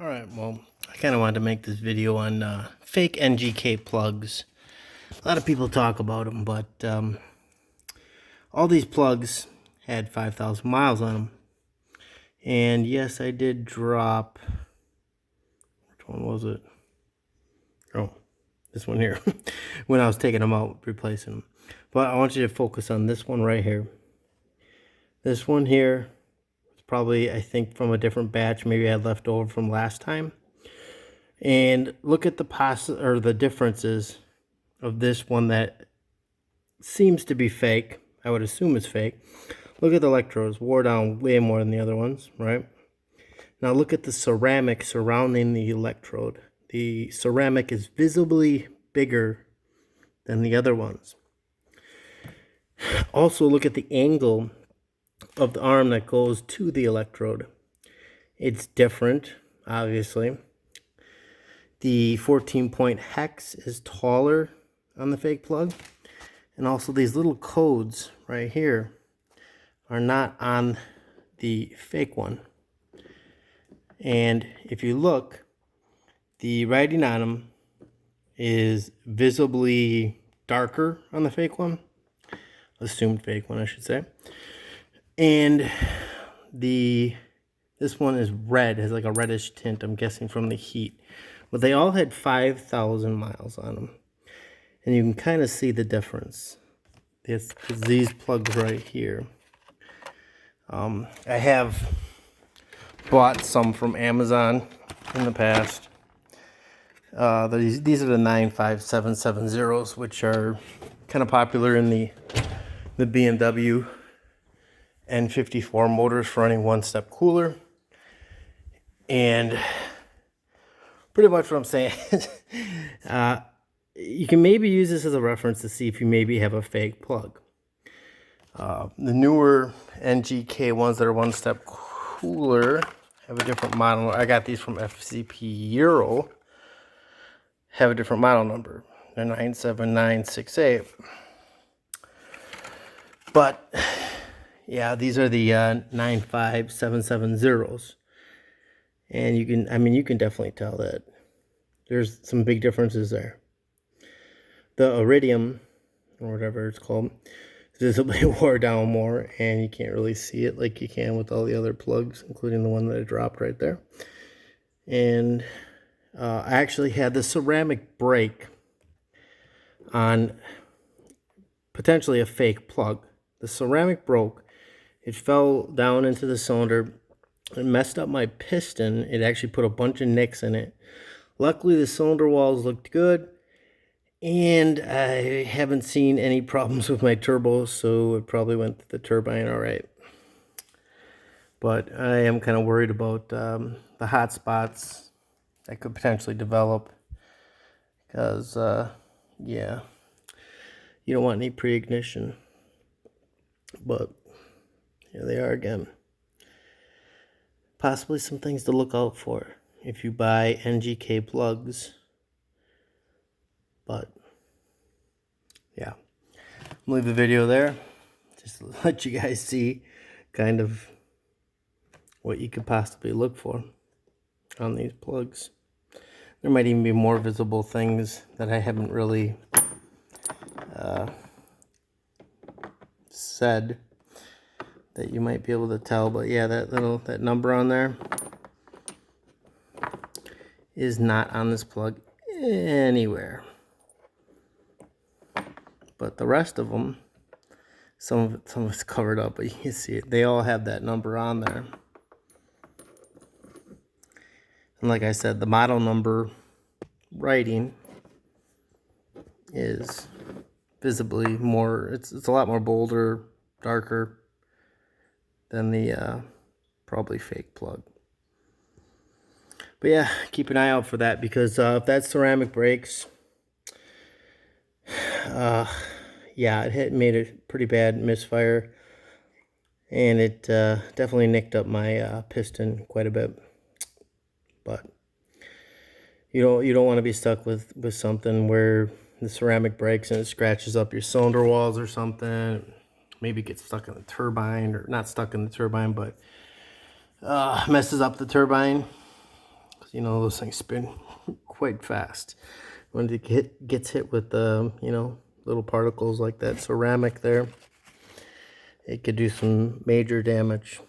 Alright, well, I kind of wanted to make this video on fake NGK plugs. A lot of people talk about them, but all these plugs had 5,000 miles on them. And yes, I did drop... Which one was it? Oh, this one here. When I was taking them out, replacing them. But I want you to focus on this one right here. This one here. Probably, I think, from a different batch. Maybe I had left over from last time. And look at the differences of this one that seems to be fake. I would assume it's fake. Look at the electrodes, wore down way more than the other ones, right? Now look at the ceramic surrounding the electrode. The ceramic is visibly bigger than the other ones. Also look at the angle of the arm that goes to the electrode. It's different, obviously. The 14-point hex is taller on the fake plug, and also these little codes right here are not on the fake one. And if you look, the writing on them is visibly darker on the fake one, assumed fake one I should say. And this one is red, has like a reddish tint, I'm guessing from the heat. But they all had 5,000 miles on them. And you can kind of see the difference. It's these plugs right here. I have bought some from Amazon in the past. These are the 95770s, which are kind of popular in the BMW N54 motors for running one step cooler. And pretty much what I'm saying is you can maybe use this as a reference to see if you maybe have a fake plug. The newer NGK ones that are one step cooler have a different model. I got these from FCP Euro. Have a different model number. They're 97968. But yeah, these are the 95770s. And you can definitely tell that there's some big differences there. The iridium, or whatever it's called, is visibly wore down more, and you can't really see it like you can with all the other plugs, including the one that I dropped right there. And I actually had the ceramic break on potentially a fake plug. The ceramic broke. It fell down into the cylinder. It messed up my piston. It actually put a bunch of nicks in it. Luckily, the cylinder walls looked good, and I haven't seen any problems with my turbo, so it probably went to the turbine all right. But I am kind of worried about the hot spots that could potentially develop, because, yeah, you don't want any pre-ignition. But here they are again. Possibly some things to look out for if you buy NGK plugs. But yeah, I'll leave the video there just to let you guys see kind of what you could possibly look for on these plugs. There might even be more visible things that I haven't really said that you might be able to tell. But yeah, that number on there is not on this plug anywhere. But the rest of them, some of it's covered up, but you can see it. They all have that number on there. And like I said, the model number writing is visibly more, it's a lot more bolder, darker than the probably fake plug. But yeah, keep an eye out for that, because if that ceramic breaks, yeah, it made a pretty bad misfire, and it definitely nicked up my piston quite a bit. But you don't want to be stuck with something where the ceramic breaks and it scratches up your cylinder walls or something. Maybe gets stuck in the turbine, or not stuck in the turbine, but messes up the turbine. You know, those things spin quite fast. When it gets hit with you know, little particles like that ceramic there, it could do some major damage.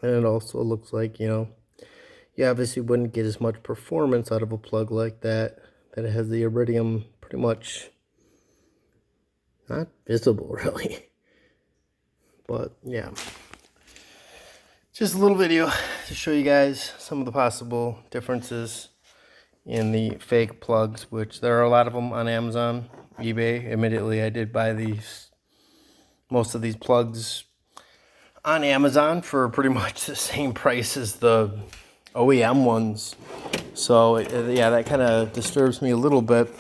And it also looks like, you know, you obviously wouldn't get as much performance out of a plug like that it has the iridium pretty much not visible, really. But yeah, just a little video to show you guys some of the possible differences in the fake plugs, which there are a lot of them on Amazon, eBay. Admittedly, I did buy most of these plugs on Amazon for pretty much the same price as the OEM ones. So yeah, that kind of disturbs me a little bit.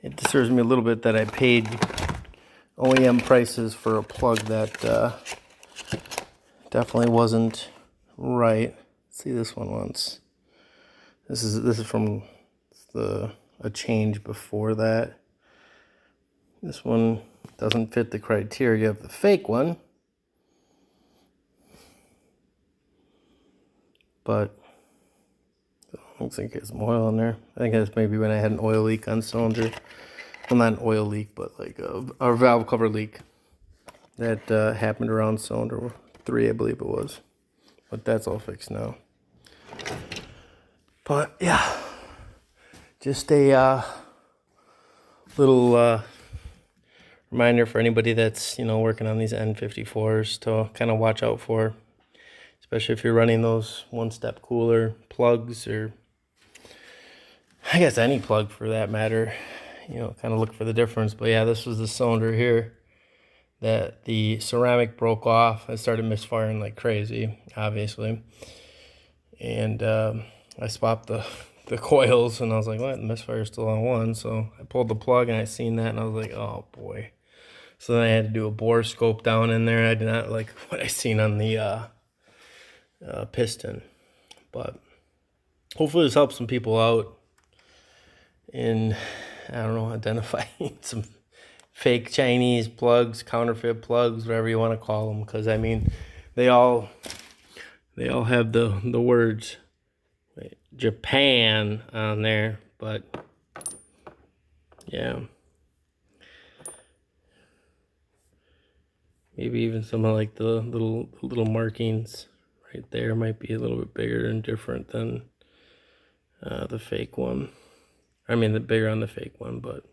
It disturbs me a little bit that I paid OEM prices for a plug that definitely wasn't right. Let's see this one once. This is from a change before that. This one doesn't fit the criteria of the fake one, but looks like there's some oil in there. I think that's maybe when I had an oil leak on cylinder. Well, not an oil leak, but like a valve cover leak that happened around cylinder 3, I believe it was. But that's all fixed now. But yeah, just a little reminder for anybody that's, you know, working on these N54s to kind of watch out for, especially if you're running those one-step cooler plugs, or I guess any plug for that matter. You know, kind of look for the difference. But yeah, this was the cylinder here that the ceramic broke off and started misfiring like crazy, obviously. And I swapped the coils, and I was like, what? The misfire's still on one. So I pulled the plug, and I seen that, and I was like, oh boy. So then I had to do a bore scope down in there. I did not like what I seen on the piston. But hopefully this helps some people out in, I don't know, identifying some fake Chinese plugs, counterfeit plugs, whatever you want to call them. Because I mean, they all have the words Japan on there, but yeah, maybe even some of like the little markings right there might be a little bit bigger and different than the fake one. I mean, the bigger on the fake one, but